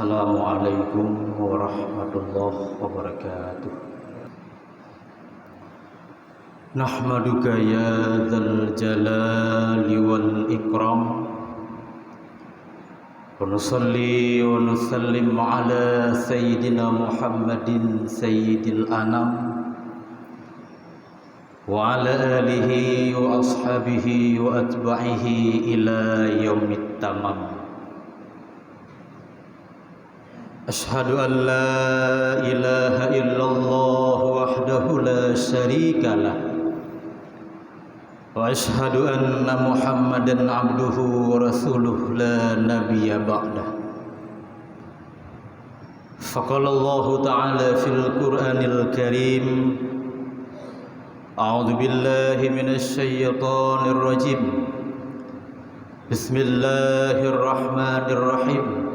Assalamualaikum warahmatullahi wabarakatuh. Nahmaduka ya dzal jalali wal ikram, wa nusalli wa nusallim ala sayyidina Muhammadin sayyidil anam wa ala alihi wa ashabihi wa atba'ihi ila yaumit tamam. Ashhadu an la ilaha illallah wahdahu la syarika lah, wa ashhadu anna Muhammadan abduhu wa rasuluh la nabiyya ba'dah. Faqala Allah ta'ala fil Qur'anil Karim, a'udzu billahi minasy syaithanir rajim. Bismillahirrahmanirrahim.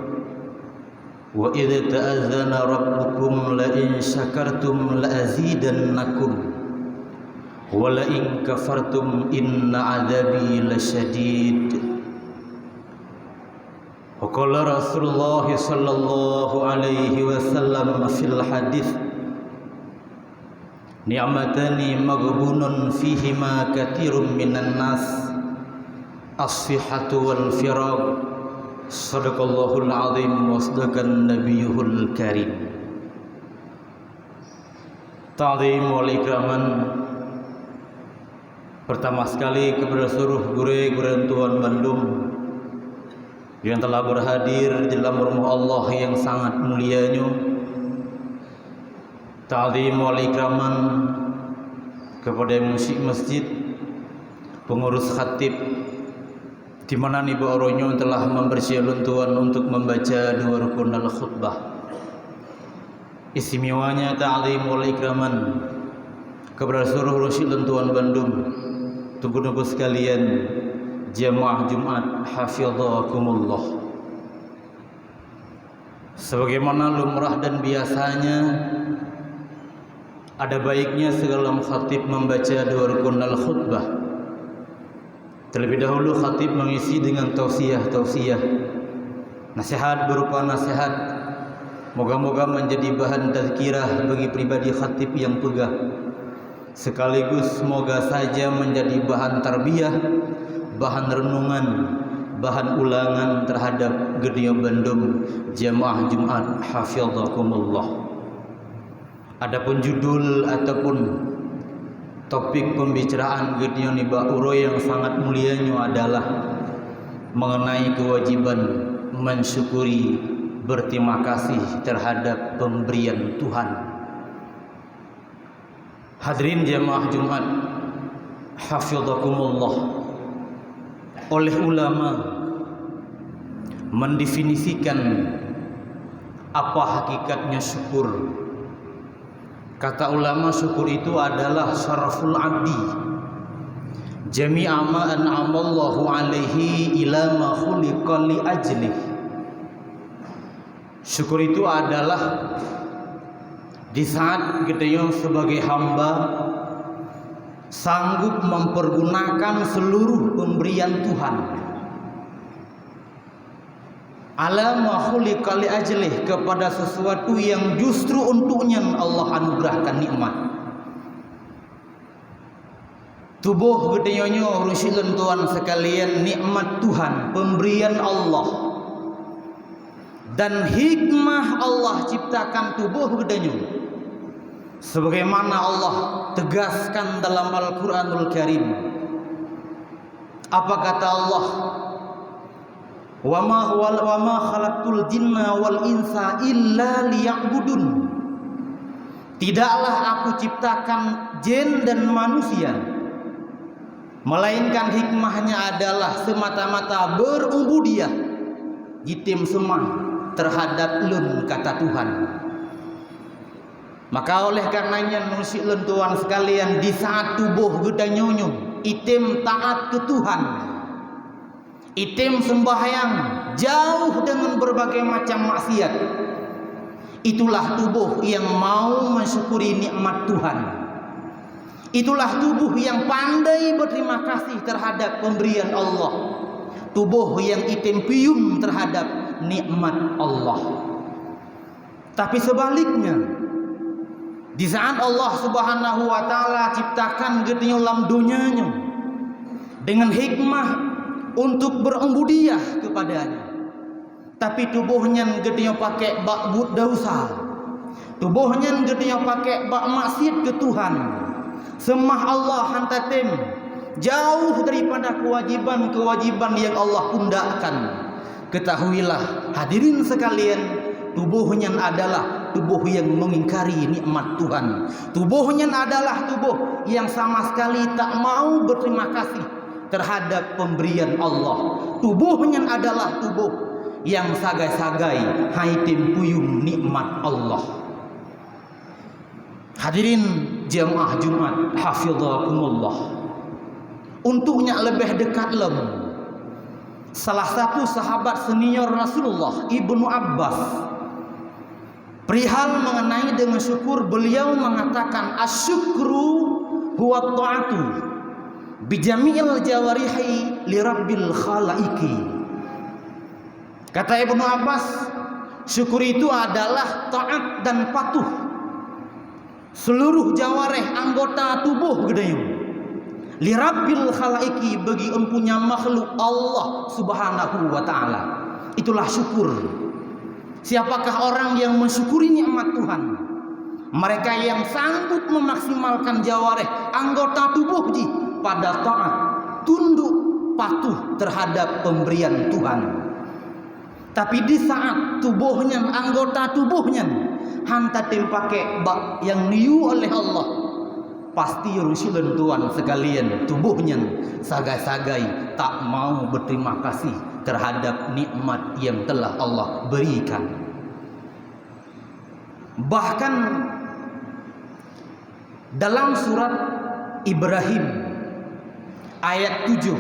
Wa idh ta'azzana rabbukum la in syakartum la azidannakum wa la in kafartum inna adzabi lasyadid. Wa qala Rasulullah sallallahu alaihi wasallam fil hadits, ni'matani maghbunun fihima katsirun minan nas, as-sihhatu wal firaq. Sadaqallahul azim wa sadaqan nabiyuhul karim. Ta'zim wal ikraman pertama sekali kepada seluruh guru-guru Tuan Bandung yang telah berhadir di dalam rumah Allah yang sangat mulianya. Ta'zim wal ikraman kepada musyik masjid, pengurus khatib, di mana Ibu Oronyo telah mempersiapkan Tuhan untuk membaca dua rukun al-khutbah. Istimewanya ta'zim wal ikraman kepada seluruh rusyidun Tuan Bandung, tunggu-tunggu sekalian, jamaah Jumat hafizakumullah. Sebagaimana lumrah dan biasanya, ada baiknya segala khatib membaca dua rukun al-khutbah. Terlebih dahulu khatib mengisi dengan tausiah, nasihat berupa nasihat, moga-moga menjadi bahan tazkirah bagi pribadi khatib yang pegah, sekaligus semoga saja menjadi bahan tarbiyah, bahan renungan, bahan ulangan terhadap Gedeya Bandung jamaah Jumat hafizakumullah. Adapun judul ataupun topik pembicaraan Gedeya Niba Uro yang sangat mulianya adalah mengenai kewajiban mensyukuri, berterima kasih terhadap pemberian Tuhan. Hadirin jamaah Jumat hafizakumullah, oleh ulama mendefinisikan apa hakikatnya syukur. Kata ulama, syukur itu adalah syaraful abdi jami'a ma an'amallahu alaihi ila ma khuliqa li ajlih. Syukur itu adalah di saat Gedeya sebagai hamba sanggup mempergunakan seluruh pemberian Tuhan ala ma khuliqa li ajlih, kepada sesuatu yang justru untuknya Allah anugerahkan nikmat. Tubuh Gedeyanya rusyidun Tuhan sekalian, nikmat Tuhan, pemberian Allah, dan hikmah Allah ciptakan tubuh Gedeyanya sebagaimana Allah tegaskan dalam Al-Quranul Karim. Apa kata Allah? Wa ma khalaqtul jinna wal insa illa liya'budun. Tidaklah aku ciptakan jin dan manusia melainkan hikmahnya adalah semata-mata berubudiyah, jitim semah terhadap lun, kata Tuhan. Maka oleh karenanya nusi lun Tuhan sekalian, di saat tubuh Gedeyanya itim taat ke Tuhan, itim sembahyang jauh dengan berbagai macam maksiat, itulah tubuh yang mau mensyukuri nikmat Tuhan. Itulah tubuh yang pandai berterima kasih terhadap pemberian Allah. Tubuh yang itim pium terhadap nikmat Allah. Tapi sebaliknya, di saat Allah Subhanahu wa taala ciptakan gedenya dalam dunianya dengan hikmah untuk berubudiyah kepadanya, tapi tubuhnya gedenya pakai bak dosa, tubuhnya gedenya pakai bak maksiat ke Tuhan, semah Allah hantatim jauh daripada kewajiban-kewajiban yang Allah undakkan. Ketahuilah hadirin sekalian, tubuhnya adalah tubuh yang mengingkari nikmat Tuhan. Tubuhnya adalah tubuh yang sama sekali tak mau berterima kasih terhadap pemberian Allah. Tubuhnya adalah tubuh yang sagai-sagai haitim puyung nikmat Allah. Hadirin jemaah Jumat hafizakumullah. Untuknya lebih dekat lem, salah satu sahabat senior Rasulullah, Ibnu Abbas, perihal mengenai dengan syukur, beliau mengatakan asyukru huwa ta'atu bijami'il jawarihi li rabbil khalaiki. Kata Ibnu Abbas, syukur itu adalah taat dan patuh seluruh jawarih anggota tubuh gedayung li rabbil khalaiki, bagi empunya makhluk Allah Subhanahu wa taala. Itulah syukur. Siapakah orang yang mensyukuri nikmat Tuhan? Mereka yang sanggup memaksimalkan jawarih anggota tubuh pada taat, tunduk, patuh terhadap pemberian Tuhan. Tapi di saat tubuhnya, anggota tubuhnya hantatim pakai bak yang niu oleh Allah, pasti rusilan Tuhan sekalian, tubuhnya sagai-sagai tak mau berterima kasih terhadap nikmat yang telah Allah berikan. Bahkan dalam surat Ibrahim ayat 7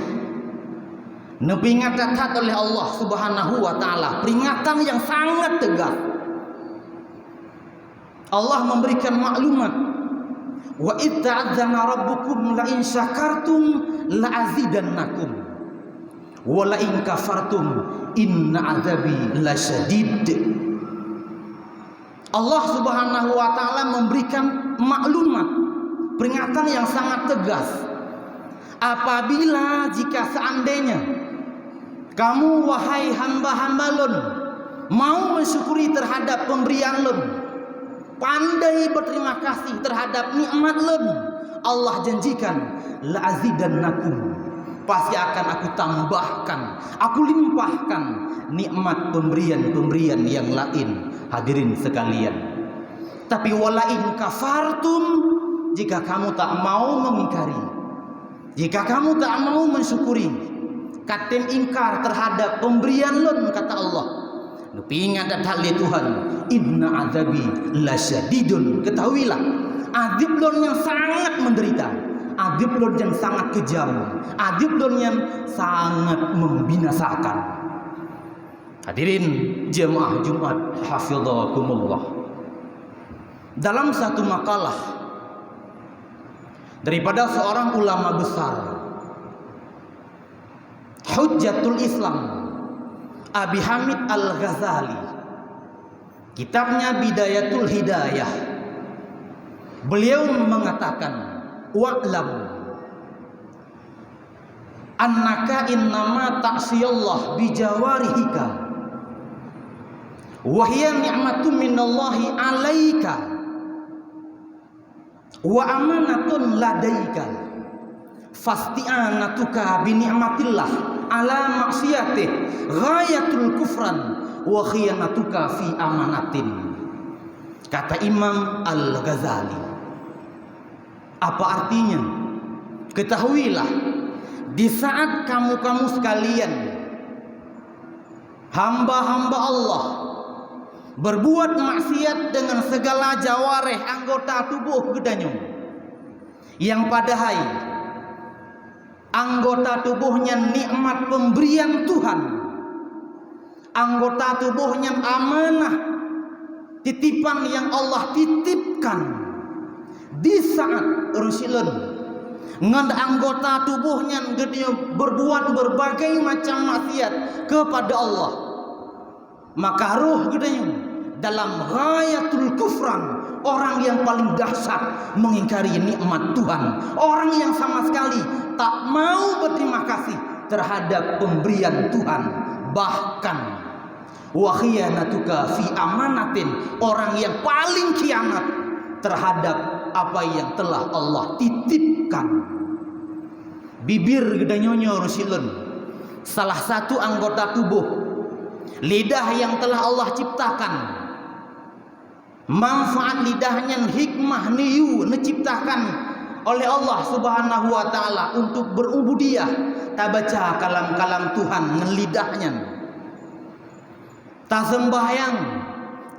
nepingatat oleh Allah Subhanahu wa taala, peringatan yang sangat tegas. Allah memberikan maklumat, wa idz ta'adzana rabbukum la in syakartum la azidannakum wa la in kafartum inna adzabi lasyadid. Allah Subhanahu wa taala memberikan maklumat, peringatan yang sangat tegas. Apabila jika seandainya kamu wahai hamba-hamba lun mau mensyukuri terhadap pemberian lun, pandai berterima kasih terhadap nikmat lun, Allah janjikan la azidannakum, pasti akan aku tambahkan, aku limpahkan nikmat pemberian-pemberian yang lain. Hadirin sekalian, tapi walain kafartum, jika kamu tak mau mengingkari, jika kamu tak mau mensyukuri, katen ingkar terhadap pemberian lun, kata Allah, tapi ingat datang Tuhan, inna azabi lasyadidun, ketahuilah azab lun yang sangat menderita, azab lun yang sangat kejam, azab lun yang sangat membinasakan. Hadirin jemaah Jumat hafizakumullah, dalam satu makalah daripada seorang ulama besar, Hujjatul Islam Abi Hamid Al-Ghazali, kitabnya Bidayatul Hidayah, beliau mengatakan, wa'lam annaka innama ta'siyallah bijawarihika wa hiya ni'matun minallahi 'alaika wa amanatun ladaika fasti'anatuka bi ni'matillah ala maksiyatih ghayatul kufran wa khiyanatuka fi amanatin. Kata Imam Al-Ghazali, apa artinya? Ketahuilah, di saat kamu-kamu sekalian, hamba-hamba Allah, berbuat maksiat dengan segala jawareh anggota tubuh gedanya, yang padahal anggota tubuhnya nikmat pemberian Tuhan, anggota tubuhnya amanah, titipan yang Allah titipkan. Di saat Rasulun ngan anggota tubuhnya gedenya berbuat berbagai macam maksiat kepada Allah, Makaruh gedenya dalam ghayatul kufran, orang yang paling dahsyat mengingkari nikmat Tuhan, orang yang sama sekali tak mau berterima kasih terhadap pemberian Tuhan. Bahkan wa khiyanatuka fi amanatin, orang yang paling khianat terhadap apa yang telah Allah titipkan. Bibir gedanyonyo rusilun, salah satu anggota tubuh, lidah yang telah Allah ciptakan. Manfaat lidahnya hikmah niu diciptakan oleh Allah Subhanahu wa taala untuk berubudiyah, tak baca kalam-kalam Tuhan dengan lidahnya. Tak sembahyang,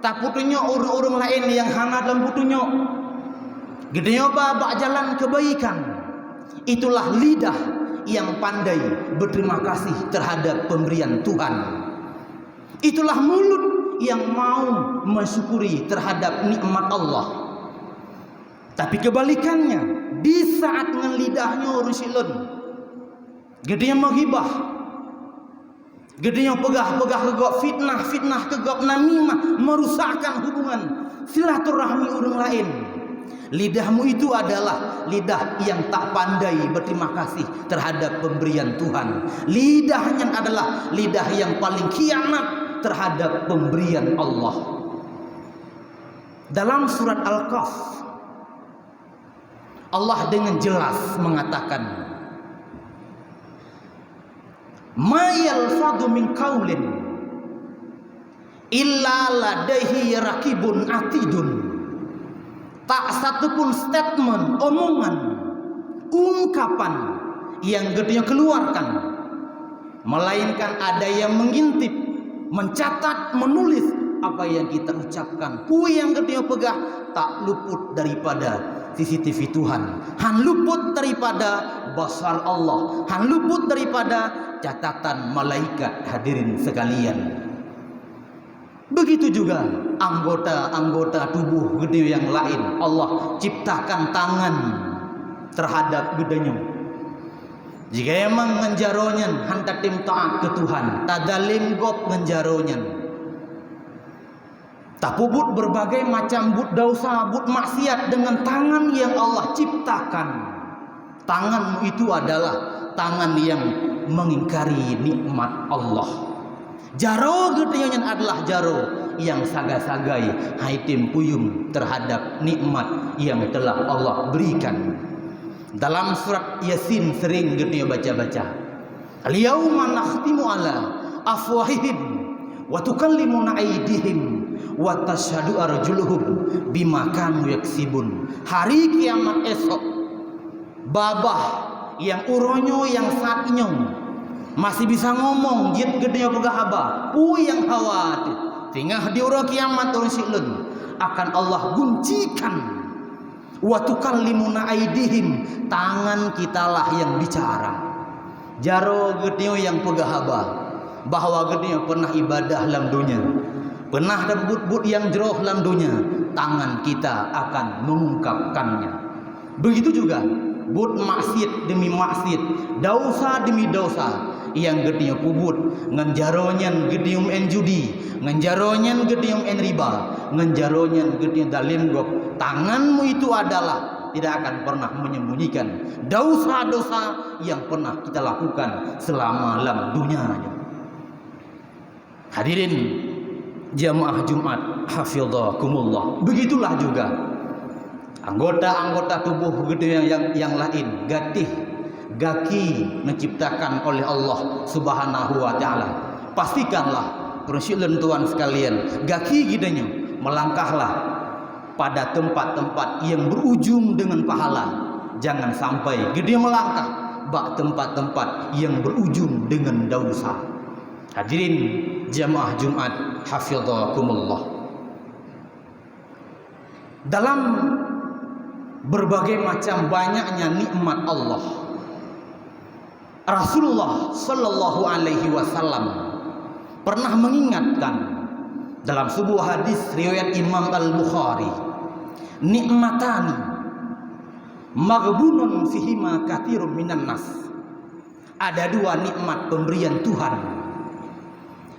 tak putunya orang-orang lain yang hangat dalam putunya. Gedenya babak jalan kebaikan. Itulah lidah yang pandai berterima kasih terhadap pemberian Tuhan. Itulah mulut yang mau mensyukuri terhadap nikmat Allah. Tapi kebalikannya, di saat dengan lidahnya rusilun, gedenya menghibah, gedenya pegah-pegah kegok fitnah kegok namimah, merusakkan hubungan silaturahmi orang lain. Lidahmu itu adalah lidah yang tak pandai berterima kasih terhadap pemberian Tuhan. Lidahnya adalah lidah yang paling khianat terhadap pemberian Allah. Dalam surat Al-Kahf, Allah dengan jelas mengatakan, ma yalfadhu min qaulin illa ladaihi raqibun atidun. Tak satupun statement, omongan, ungkapan yang gedenya keluarkan, melainkan ada yang mengintip, mencatat, menulis apa yang kita ucapkan. Pui yang gedenya pegah tak luput daripada CCTV Tuhan, han luput daripada basar Allah, han luput daripada catatan malaikat. Hadirin sekalian, begitu juga anggota-anggota tubuh gede yang lain. Allah ciptakan tangan terhadap gedenya. Jika emang ngenjaronya hantar tim taat ke Tuhan, tadalim gop ngenjaronya. Tak puput berbagai macam but dosa, but maksiat dengan tangan yang Allah ciptakan. Tanganmu itu adalah tangan yang mengingkari nikmat Allah. Jaro gedenya adalah jaro yang sagai-sagai haitim puyum terhadap nikmat yang telah Allah berikan. Dalam surat Yasin sering gedenya baca-baca, al-yauma nakhtimu ala afwahihim wa tukallimuna aydihim wa tashhadu arjuluhum bima kanu yaksibun. Hari kiamat esok, babah yang uronyo yang saatnya masih bisa ngomong, jid gedenya pegah haba, yang khawatir. Tinggal di ura kiamat orang silun akan Allah guncikan. Wa tukallimuna aidihim, tangan kitalah yang bicara. Jaro gedenya yang pegah haba, bahwa gedenya pernah ibadah dalam dunia, pernah ada but-but yang jeroh dalam dunia, tangan kita akan mengungkapkannya. Begitu juga but maksiat demi maksiat, dosa demi dosa yang gedenya pubut, ngenjaronyan gedenya en judi, ngenjaronyan gedenya en riba, ngenjaronyan gedenya dalim gop. Tanganmu itu adalah tidak akan pernah menyembunyikan dosa-dosa yang pernah kita lakukan selama dalam dunia. Hadirin jamaah Jumat hafizakumullah. Begitulah juga anggota-anggota tubuh gede yang lain, gaki menciptakan oleh Allah Subhanahu wa taala. Pastikanlah persilan Tuhan sekalian, gaki gidenya melangkahlah pada tempat-tempat yang berujung dengan pahala. Jangan sampai gede melangkah bak tempat-tempat yang berujung dengan dosa. Hadirin jamaah Jumat hafizakumullah. Dalam berbagai macam banyaknya nikmat Allah, Rasulullah sallallahu alaihi wasallam pernah mengingatkan dalam sebuah hadis riwayat Imam Al-Bukhari, nikmatani maghbunun fihima katsirun minan nas. Ada dua nikmat pemberian Tuhan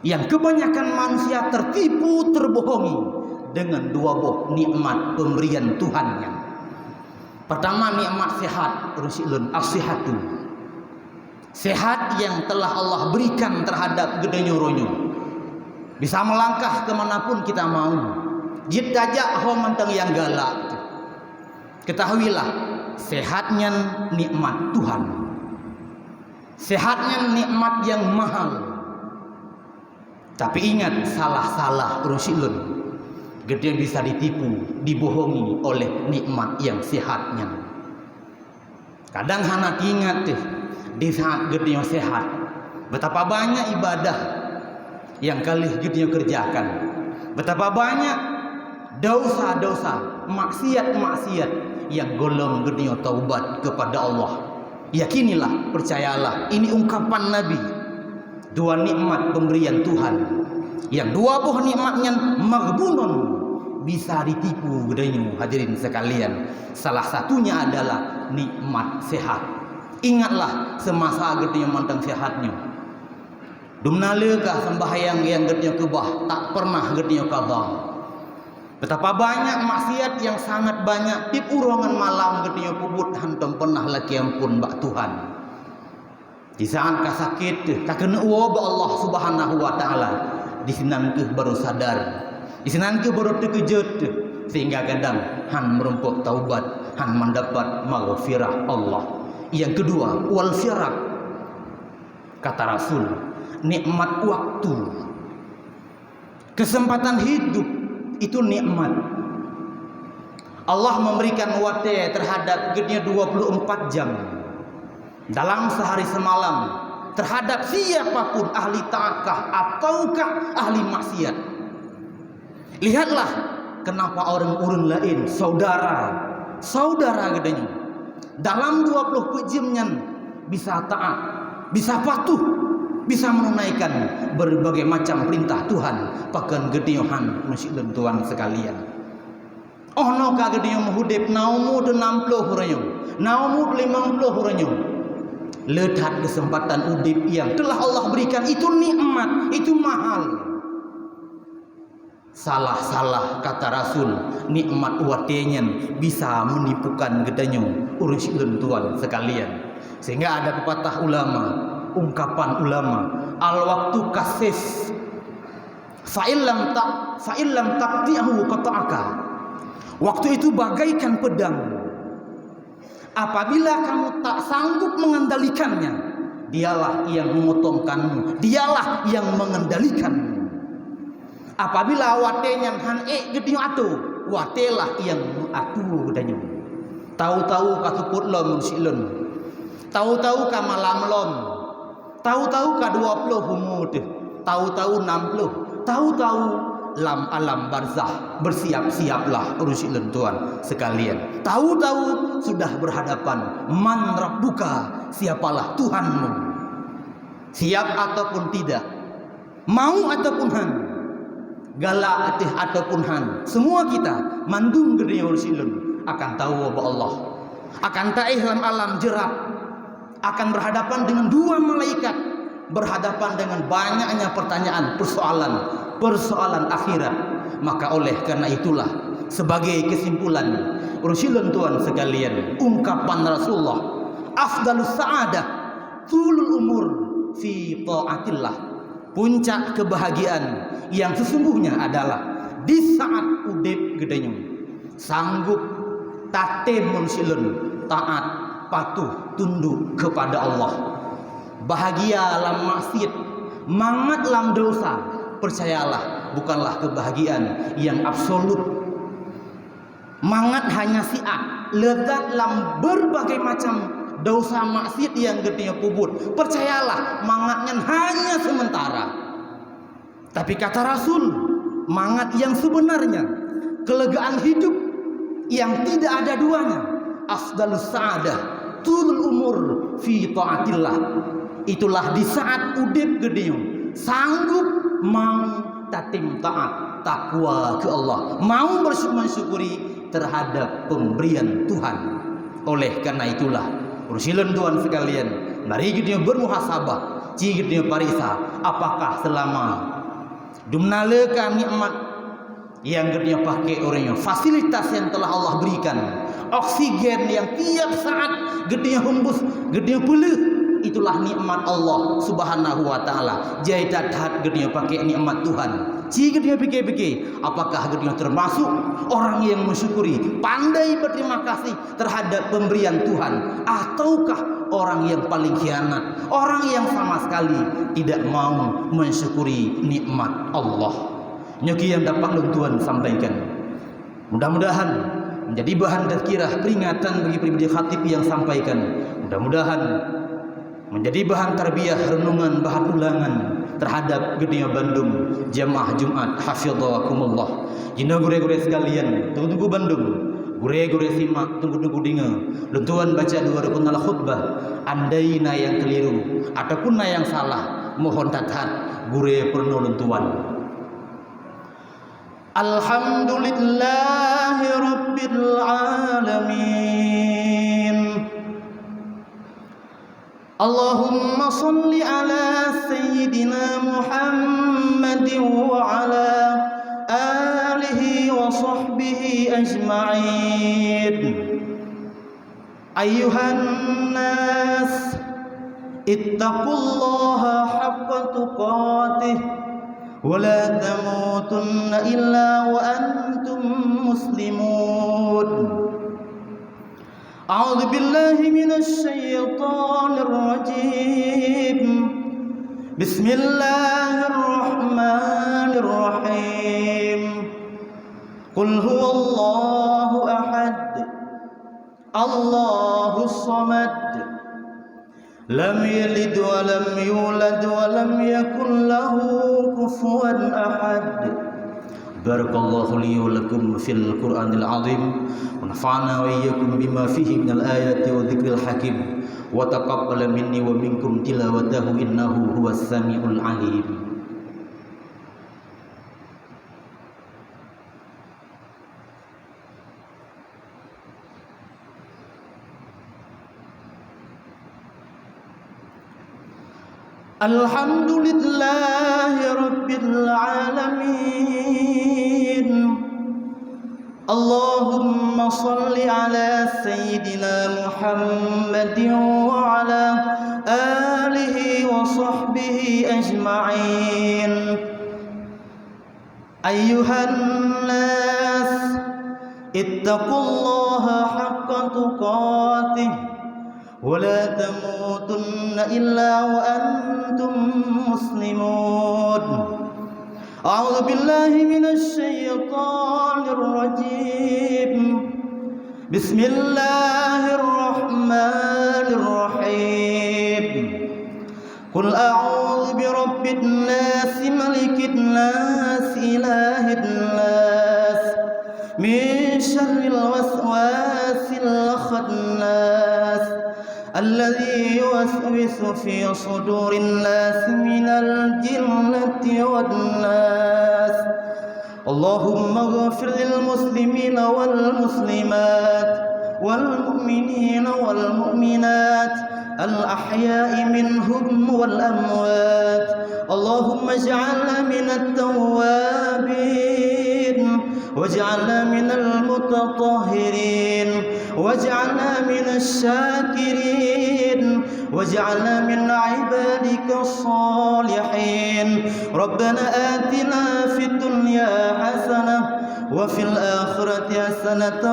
yang kebanyakan manusia tertipu, terbohongi dengan dua buah nikmat pemberian Tuhannya. Pertama, nikmat sehat, rusilun as-sihatu. Sehat yang telah Allah berikan terhadap gedenyo ronyo. Bisa melangkah kemanapun kita mau. Jid dajak ho mentang yang galak. Ketahuilah, sehatnya nikmat Tuhan. Sehatnya nikmat yang mahal. Tapi ingat, salah-salah rusilun. Gede bisa ditipu, dibohongi oleh nikmat yang sehatnya. Kadang anak ingat di saat gede yang sehat, betapa banyak ibadah yang kali gede kerjakan. Betapa banyak dosa-dosa, maksiat-maksiat yang golong gede taubat kepada Allah. Yakinilah, percayalah, ini ungkapan Nabi. Dua nikmat pemberian Tuhan, yang dua buah nikmatnya maghbunun, bisa ditipu gedenyo hadirin sekalian. Salah satunya adalah nikmat sehat. Ingatlah semasa gedenyo mantang sehatnya. Dumnalekah sembahyang yang gedenyo kebah, tak pernah gedenyo qadha. Betapa banyak maksiat yang sangat banyak di urongan malam gedenyo pubut hantam pernah laki ampun bak Tuhan. Di saat ka sakit, ka kena uwa ba Allah Subhanahu wa taala, di sinan ke baru sadar. Di sinan ke baru terkejut, sehingga kadang han merumpuk taubat, han mendapat maghfirah Allah. Yang kedua, wal firaq. Kata Rasul, nikmat waktu. Kesempatan hidup itu nikmat. Allah memberikan wate terhadap gedenya 24 jam. Dalam sehari semalam terhadap siapapun, ahli taatkah ataukah ahli maksiat. Lihatlah kenapa orang-orang lain saudara gedenya dalam 20 jamnya bisa taat, bisa patuh, bisa menunaikan berbagai macam perintah Tuhan. Pakan gedenya muslim Tuhan sekalian. Oh no ka gedenya menghudip naumu 60 huranya, naumu 50 huranya. Letak kesempatan udip yang telah Allah berikan itu nikmat, itu mahal. Salah-salah kata Rasul, nikmat watenya bisa menipukan gedanyo urusin Tuhan sekalian. Sehingga ada pepatah ulama, ungkapan ulama, al waktu kasif fa'illam taqti'ahu qata'aka. Waktu itu bagaikan pedang. Apabila kamu tak sanggup mengendalikannya, dialah yang memotongkanmu, dialah yang mengendalikanmu. Apabila watenya han gedinyo atu, watelah yang atu gedanyo. Tahu-tahu ka suput lom silun. Tahu-tahu ka malam lom. Tahu-tahu ka 20 humud. Tahu-tahu 60. Tahu-tahu lam alam barzah, bersiap-siaplah urusin Tuhan sekalian. Tahu-tahu sudah berhadapan, man rabbuka, siapalah Tuhanmu. Siap ataupun tidak, mau ataupun han, galak atih ataupun han, semua kita mandung gede urusin akan tahu bahwa Allah akan taih lam alam jerat, akan berhadapan dengan dua malaikat, berhadapan dengan banyaknya pertanyaan, persoalan akhirat. Maka oleh karena itulah, sebagai kesimpulan urusin Tuhan sekalian, ungkapan Rasulullah, afdalus sa'adah tulul umur fi ta'atillah. Puncak kebahagiaan yang sesungguhnya adalah di saat udip gedenyo sanggup tate munsilun, taat, patuh, tunduk kepada Allah. Bahagia lam maksiat, mangat lam dosa, percayalah bukanlah kebahagiaan yang absolut. Mangat hanya siat, lezat lam berbagai macam dosa maksiat yang gedenya kubur, percayalah mangatnya hanya sementara. Tapi kata Rasul, mangat yang sebenarnya, kelegaan hidup yang tidak ada duanya, afdalus sa'adah tulul umur fi ta'atillah. Itulah di saat udip gedenya sanggup mau tatim taat, takwa ke Allah, mau mensyukuri terhadap pemberian Tuhan. Oleh karena itulah urusin Tuhan sekalian, mari kita bermuhasabah, Cigitnya parisa, apakah selama dumnalekan nikmat yang gedenya pakai orangnya, fasilitas yang telah Allah berikan, oksigen yang tiap saat gedenya hembus, gedenya pulih, itulah nikmat Allah Subhanahu wa taala. Jaitat hat gedenya pakai nikmat Tuhan. Cigitnya pikir-pikir, apakah gedenya termasuk orang yang mensyukuri, pandai berterima kasih terhadap pemberian Tuhan, ataukah orang yang paling khianat, orang yang sama sekali tidak mau mensyukuri nikmat Allah? Nyuki yang dapat Tuhan sampaikan, mudah-mudahan menjadi bahan tazkirah, peringatan bagi pribadi khatib yang sampaikan. Mudah-mudahan menjadi bahan tarbiyah, renungan, bahan ulangan terhadap gedenya Bandung jamaah Jumat hafidhakumullah. Jina gure-gure sekalian, tunggu-tunggu Bandung, gure-gure simak, tunggu-tunggu dengar. Luntuan baca dua rukun al khutbah, andaina yang keliru ataupun yang salah, mohon tathat gure perno luntuan. Alhamdulillahi Rabbil Alamin. Allahumma salli ala Sayyidina Muhammadin wa ala alihi wa sahbihi ajma'in. Ayyuhan nas, ittaqullaha haqqa tuqatih ولا تموتن إلا وأنتم مسلمون. أعوذ بالله من الشيطان الرجيم. بسم الله الرحمن الرحيم. قل هو الله أحد الله الصمد لم يلد ولم يولد ولم يكن له كفوا أحد. بارك الله لي ولكم في القرآن العظيم ونفعنا وإياكم بما فيه من الآيات والذكر الحكيم وتقبل مني ومنكم تلاوته إنه هو السميع العليم. Alhamdulillahi Rabbil Alamin. Allahumma salli ala Sayyidina Muhammadin wa ala alihi wa sahbihi ajma'in. Ayyuhan nas, ittaqullaha haqqa tuqatih ولا تموتن إلا وأنتم مسلمون. أعوذ بالله من الشيطان الرجيم. بسم الله الرحمن الرحيم. قل أعوذ برب الناس ملك الناس إله الناس من شر الوسواس الخناس الذي يوسوس في صدور الناس من الجنة والناس. اللهم اغفر للمسلمين والمسلمات والمؤمنين والمؤمنات الأحياء منهم والأموات. اللهم اجعلنا من التوابين واجعلنا من المتطهرين واجعلنا من الشاكرين واجعلنا من عبادك الصالحين. ربنا آتنا في الدنيا حسنة وفي الآخرة حسنة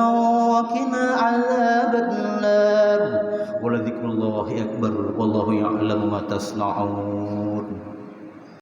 وقنا عذاب النار. ولذكر الله أكبر والله يعلم ما تصنعون.